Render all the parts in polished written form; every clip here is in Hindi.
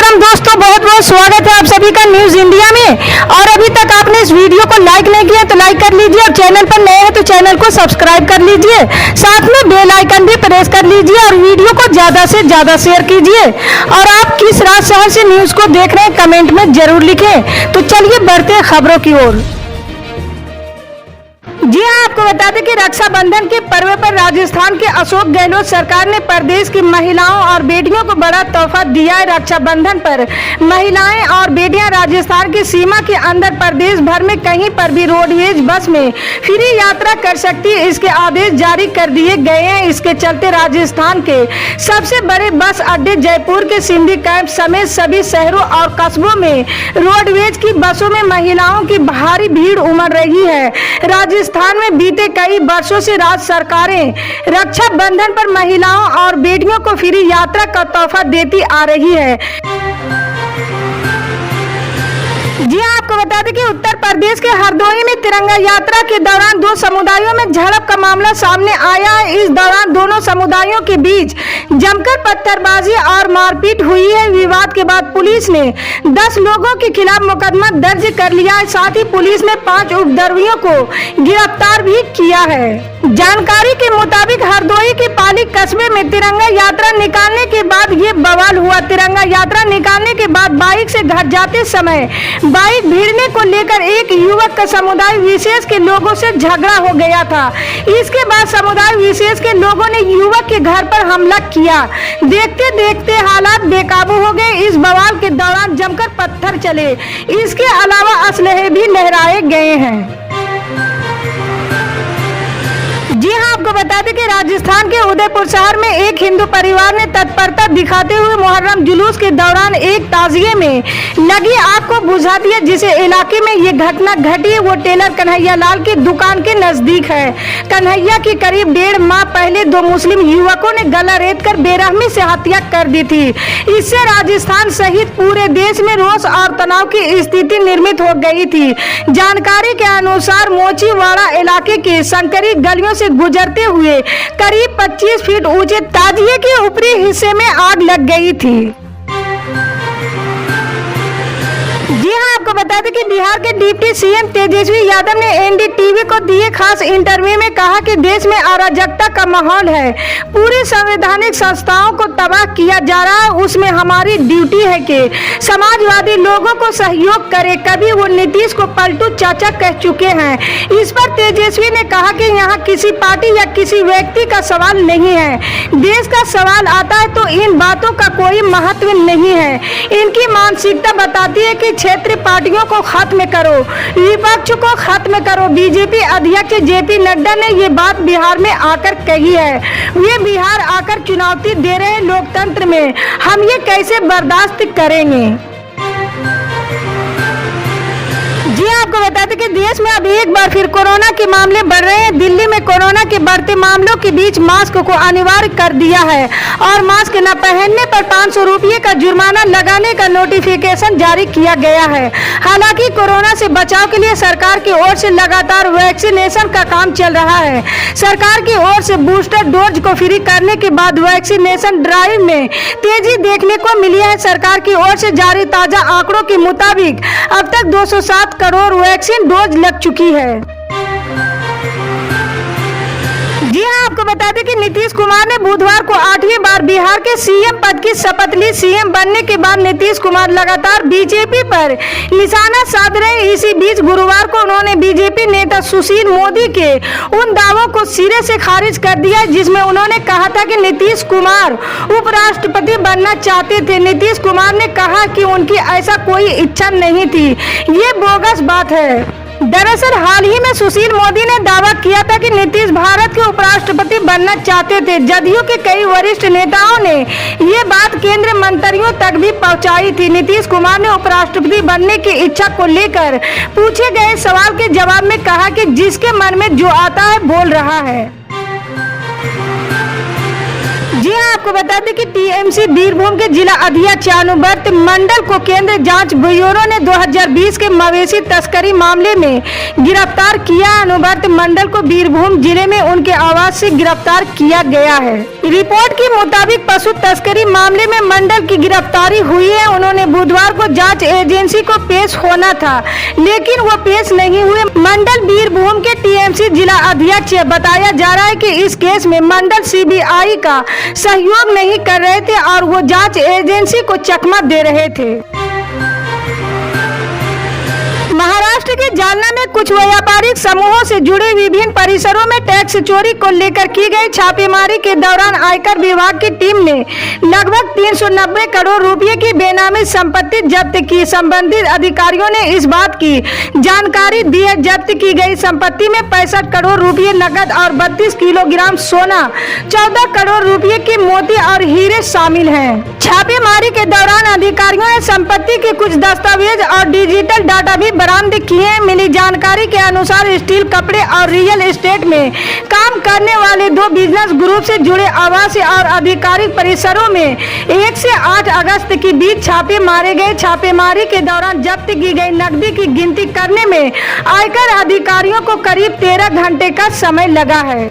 राम दोस्तों, बहुत बहुत स्वागत है आप सभी का न्यूज इंडिया में। और अभी तक आपने इस वीडियो को लाइक नहीं किया तो लाइक कर लीजिए, और चैनल पर नए हैं तो चैनल को सब्सक्राइब कर लीजिए, साथ में बेल आइकन भी प्रेस कर लीजिए और वीडियो को ज्यादा से ज्यादा शेयर कीजिए। और आप किस राज्य शहर से न्यूज को देख रहे हैं कमेंट में जरूर लिखें। तो चलिए बढ़ते हैं खबरों की ओर। जी हाँ, आपको बता दें कि रक्षाबंधन के पर्व पर राजस्थान के अशोक गहलोत सरकार ने प्रदेश की महिलाओं और बेटियों को बड़ा तोहफा दिया है। रक्षाबंधन पर महिलाएं और बेटियां राजस्थान की सीमा के अंदर प्रदेश भर में कहीं पर भी रोडवेज बस में फ्री यात्रा कर सकती है, इसके आदेश जारी कर दिए गए हैं। इसके चलते राजस्थान के सबसे बड़े बस अड्डे जयपुर के सिंधी कैंप समेत सभी शहरों और कस्बों में रोडवेज की बसों में महिलाओं की भारी भीड़ उमड़ रही है। राजस्थान में बीते कई वर्षों से राज्य सरकारें रक्षाबंधन पर महिलाओं और बेटियों को फ्री यात्रा का तोहफा देती आ रही है। जी हाँ, आपको बता दें कि उत्तर प्रदेश के हरदोई में तिरंगा यात्रा के दौरान दो समुदायों में झड़प का मामला सामने आया है। इस दौरान दोनों समुदायों के बीच जमकर पत्थरबाजी और मारपीट हुई है। विवाद के बाद पुलिस ने 10 लोगों के खिलाफ मुकदमा दर्ज कर लिया है। साथ ही पुलिस ने 5 उपद्रवियों को गिरफ्तार भी किया है। जानकारी के मुताबिक हरदोई के पाली कस्बे में तिरंगा यात्रा निकालने के बाद ये बवाल हुआ। तिरंगा यात्रा निकालने के बाद बाइक से घर जाते समय बाइक भिड़ने को लेकर एक युवक का समुदाय विशेष के लोगों से झगड़ा हो गया था। इसके बाद समुदाय विशेष के लोगों ने युवक के घर पर हमला किया। देखते देखते हालात बेकाबू हो गए। इस बवाल के दौरान जमकर पत्थर चले, इसके अलावा असलहे भी लहराए गए हैं। जी हाँ, आपको बता दें कि राजस्थान के उदयपुर शहर में एक हिंदू परिवार ने तत्परता दिखाते हुए मुहर्रम जुलूस के दौरान एक ताजिए में लगी आग को बुझा दिया। जिसे इलाके में ये घटना घटी है वो टेलर कन्हैया लाल की दुकान के नजदीक है। कन्हैया की करीब 1.5 माह पहले 2 मुस्लिम युवकों ने गला रेत कर बेरहमी से हत्या कर दी थी। इससे राजस्थान सहित पूरे देश में रोष और तनाव की स्थिति निर्मित हो गई थी। जानकारी के अनुसार मोचीवाड़ा इलाके के संकरी गलियों से गुजरते हुए करीब 25 फीट ऊंचे ताजिए के ऊपरी हिस्से में आग लग गई थी। जी हाँ, आपको बता दें कि बिहार के डिप्टी सीएम तेजस्वी यादव ने एनडीटीवी को दिए खास इंटरव्यू में कहा कि देश में अराजकता का माहौल है, पूरी संवैधानिक संस्थाओं को तबाह किया जा रहा है। उसमें हमारी ड्यूटी है कि समाजवादी लोगों को सहयोग करे। कभी वो नीतीश को पलटू चाचा कह चुके हैं। इस पर तेजस्वी ने कहा कि यहाँ किसी पार्टी या किसी व्यक्ति का सवाल नहीं है, देश का सवाल आता है तो इन बातों का कोई महत्व नहीं है। इनकी मानसिकता बताती है कि क्षेत्रीय पार्टियों को खत्म करो, विपक्ष को खत्म करो। बीजेपी अध्यक्ष जेपी नड्डा ने ये बात बिहार में आकर कही है। वे बिहार आकर चुनौती दे रहे हैं लोकतंत्र में, हम ये कैसे बर्दाश्त करेंगे। जी आपको बता दें कि देश में अब एक बार फिर कोरोना के मामले बढ़ रहे हैं। दिल्ली में कोरोना के बढ़ते मामलों के बीच मास्क को अनिवार्य कर दिया है और मास्क न पहनने पर 500 रुपये का जुर्माना लगाने का नोटिफिकेशन जारी किया गया है। हालांकि कोरोना से बचाव के लिए सरकार की ओर से लगातार वैक्सीनेशन का काम चल रहा है। सरकार की ओर से बूस्टर डोज को फ्री करने के बाद वैक्सीनेशन ड्राइव में तेजी देखने को मिली है। सरकार की ओर से जारी ताजा आंकड़ों के मुताबिक अब तक 207 करोड़ वैक्सीन डोज लग चुकी है। जी हाँ, आपको बता दें कि नीतीश कुमार ने बुधवार को 8वीं बार बिहार के सीएम पद की शपथ ली। सीएम बनने के बाद नीतीश कुमार लगातार बीजेपी पर निशाना साध रहे। इसी बीच गुरुवार को उन्होंने बीजेपी नेता सुशील मोदी के उन दावों को सिरे से खारिज कर दिया जिसमें उन्होंने कहा था कि नीतीश कुमार उपराष्ट्रपति बनना चाहते थे। नीतीश कुमार ने कहा कि उनकी ऐसा कोई इच्छा नहीं थी, ये बोगस बात है। दरअसल हाल ही में सुशील मोदी ने दावा किया था कि नीतीश भारत के उपराष्ट्रपति बनना चाहते थे। जदयू के कई वरिष्ठ नेताओं ने ये बात केंद्रीय मंत्रियों तक भी पहुंचाई थी। नीतीश कुमार ने उपराष्ट्रपति बनने की इच्छा को लेकर पूछे गए सवाल के जवाब में कहा कि जिसके मन में जो आता है बोल रहा है। जी हाँ, आपको बता दें कि टीएमसी बीरभूम के जिला अध्यक्ष अनुवर्त मंडल को केंद्रीय जांच ब्यूरो ने 2020 के मवेशी तस्करी मामले में गिरफ्तार किया। अनुवर्त मंडल को बीरभूम जिले में उनके आवास से गिरफ्तार किया गया है। रिपोर्ट के मुताबिक पशु तस्करी मामले में मंडल की गिरफ्तारी हुई है। उन्होंने बुधवार को जांच एजेंसी को पेश होना था, लेकिन वो पेश नहीं हुए। मंडल बीरभूम के टीएमसी जिला अध्यक्ष बताया जा रहा है कि इस केस में मंडल सीबीआई का सहयोग नहीं कर रहे थे और वो जांच एजेंसी को चकमा दे रहे थे। महाराष्ट्र के जालना में कुछ व्यापारिक समूहों से जुड़े विभिन्न परिसरों में टैक्स चोरी को लेकर की गई छापेमारी के दौरान आयकर विभाग की टीम ने लगभग 390 करोड़ रुपए की बेनामी संपत्ति जब्त की। संबंधित अधिकारियों ने इस बात की जानकारी दी है। जब्त की गई संपत्ति में 65 करोड़ रुपए नकद और 32 किलोग्राम सोना, 14 करोड़ रुपए के मोती और हीरे शामिल हैं। छापेमारी के दौरान अधिकारियों ने संपत्ति के कुछ दस्तावेज और डिजिटल डाटा भी बरामद किए। मिली जानकारी के अनुसार स्टील, कपड़े और रियल एस्टेट में काम करने वाले 2 बिजनेस ग्रुप से जुड़े आवासीय और आधिकारिक परिसरों में 1 से 8 अगस्त के बीच छापे मारे गए। छापेमारी के दौरान जब्त की गई नकदी की गिनती करने में आयकर अधिकारियों को करीब 13 घंटे का समय लगा है।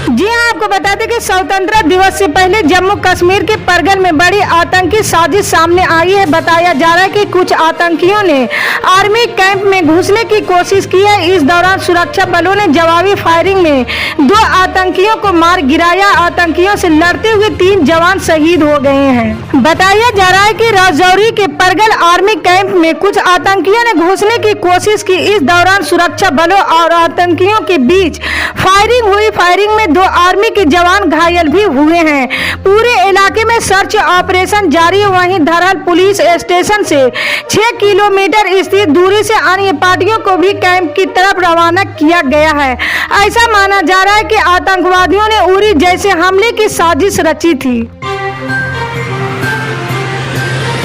जी हाँ, आपको बता दें कि स्वतंत्रता दिवस से पहले जम्मू कश्मीर के परगल में बड़ी आतंकी साजिश सामने आई है। बताया जा रहा है कि कुछ आतंकियों ने आर्मी कैंप में घुसने की कोशिश की है। इस दौरान सुरक्षा बलों ने जवाबी फायरिंग में 2 आतंकियों को मार गिराया। आतंकियों से लड़ते हुए 3 जवान शहीद हो गए हैं। बताया जा रहा है कि राजौरी के परगल आर्मी कैंप में कुछ आतंकियों ने घुसने की कोशिश की। इस दौरान सुरक्षा बलों और आतंकियों के बीच फायरिंग हुई। फायरिंग में 2 आर्मी के जवान घायल भी हुए हैं। पूरे इलाके में सर्च ऑपरेशन जारी है। वहीं धरहल पुलिस स्टेशन से 6 किलोमीटर स्थित दूरी से अन्य पार्टियों को भी कैंप की तरफ रवाना किया गया है। ऐसा माना जा रहा है कि आतंकवादियों ने उरी जैसे हमले की साजिश रची थी।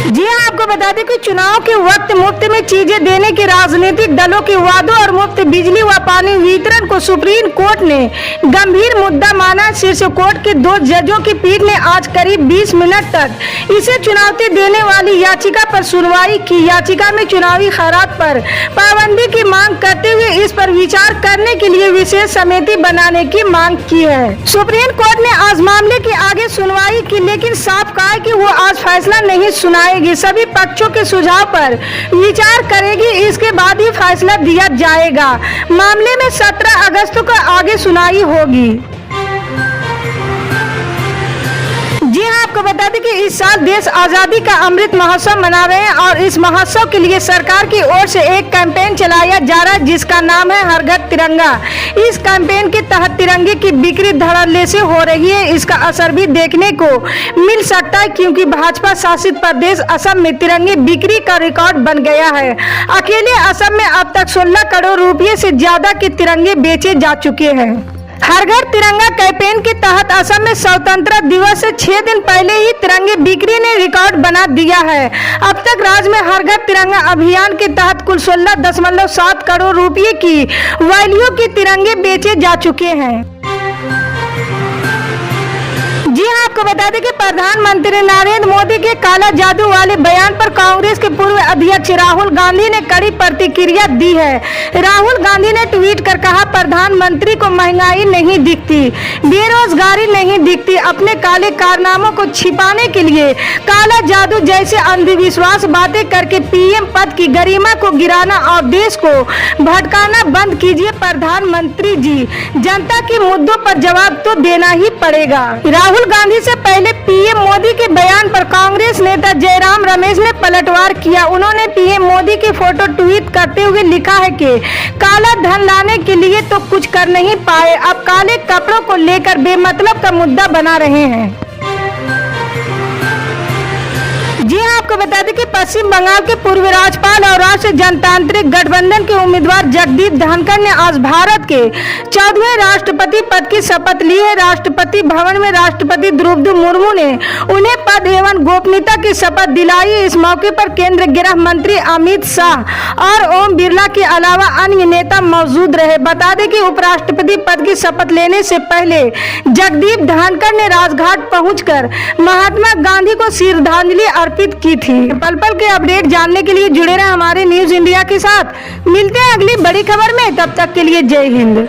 जी हाँ, आपको बता दें कि चुनाव के वक्त मुफ्त में चीजें देने के राजनीतिक दलों के वादों और मुफ्त बिजली व पानी वितरण को सुप्रीम कोर्ट ने गंभीर मुद्दा माना। शीर्ष कोर्ट के 2 जजों की पीठ ने आज करीब 20 मिनट तक इसे चुनौती देने वाली याचिका पर सुनवाई की। याचिका में चुनावी खैरात पर पाबंदी की मांग करते हुए इस पर विचार करने के लिए विशेष समिति बनाने की मांग की है। सुप्रीम कोर्ट ने आज मामले की आगे सुनवाई की, लेकिन साफ कहा कि वो आज फैसला नहीं सुनाएगी। सभी पक्षों के सुझाव पर विचार करेगी, इसके बाद ही फैसला दिया जाएगा। मामले में 17 अगस्त को आगे सुनवाई होगी। जी हाँ, आपको बता दें कि इस साल देश आजादी का अमृत महोत्सव मना रहे हैं और इस महोत्सव के लिए सरकार की ओर से एक कैंपेन चलाया जा रहा है जिसका नाम है हर घर तिरंगा। इस कैंपेन के तहत तिरंगे की बिक्री धड़ल्ले से हो रही है। इसका असर भी देखने को मिल सकता है क्योंकि भाजपा शासित प्रदेश असम में तिरंगे बिक्री का रिकॉर्ड बन गया है। अकेले असम में अब तक 16 करोड़ रुपए से ज्यादा के तिरंगे बेचे जा चुके हैं। हर घर तिरंगा कैंपेन के तहत असम में स्वतंत्रता दिवस से 6 दिन पहले ही तिरंगे बिक्री ने रिकॉर्ड बना दिया है। अब तक राज्य में हर घर तिरंगा अभियान के तहत कुल 16.7 करोड़ रुपए की वैल्यू के तिरंगे बेचे जा चुके हैं। जी हाँ, आपको बता दें कि प्रधानमंत्री नरेंद्र मोदी के काला जादू वाले बयान पर कांग्रेस के पूर्व अध्यक्ष राहुल गांधी ने कड़ी प्रतिक्रिया दी है। राहुल गांधी ने ट्वीट कर कहा, प्रधानमंत्री को महंगाई नहीं दिखती, बेरोजगारी नहीं दिखती। अपने काले कारनामों को छिपाने के लिए काला जादू जैसे अंधविश्वास बातें करके पीएम पद की गरिमा को गिराना और देश को भटकाना बंद कीजिए। प्रधानमंत्री जी, जनता के मुद्दों पर जवाब तो देना ही पड़ेगा। राहुल गांधी से पहले पीएम मोदी के बयान पर कांग्रेस नेता जयराम रमेश ने पलटवार किया। उन्होंने पीएम मोदी की फोटो ट्वीट करते हुए लिखा है कि काला धन लाने के लिए तो कुछ कर नहीं पाए, अब काले कपड़ों को लेकर बेमतलब का मुद्दा बना रहे हैं। जी हाँ, आपको बता दें कि पश्चिम बंगाल के पूर्व राज्यपाल और राष्ट्रीय जनतांत्रिक गठबंधन के उम्मीदवार जगदीप धनखड़ ने आज भारत के 14वें राष्ट्रपति पद की शपथ ली है। राष्ट्रपति भवन में राष्ट्रपति द्रौपदी मुर्मू ने उन्हें पद एवं गोपनीयता की शपथ दिलाई। इस मौके पर केंद्रीय गृह मंत्री अमित शाह और ओम बिरला के अलावा अन्य नेता मौजूद रहे। बता दें कि उपराष्ट्रपति पद की शपथ लेने से पहले जगदीप धनखड़ ने राजघाट पहुंचकर महात्मा गांधी को श्रद्धांजलि अर्पित की थी। पल पल के अपडेट जानने के लिए जुड़े रहे हमारे न्यूज इंडिया के साथ। मिलते हैं अगली बड़ी खबर में, तब तक के लिए जय हिंद।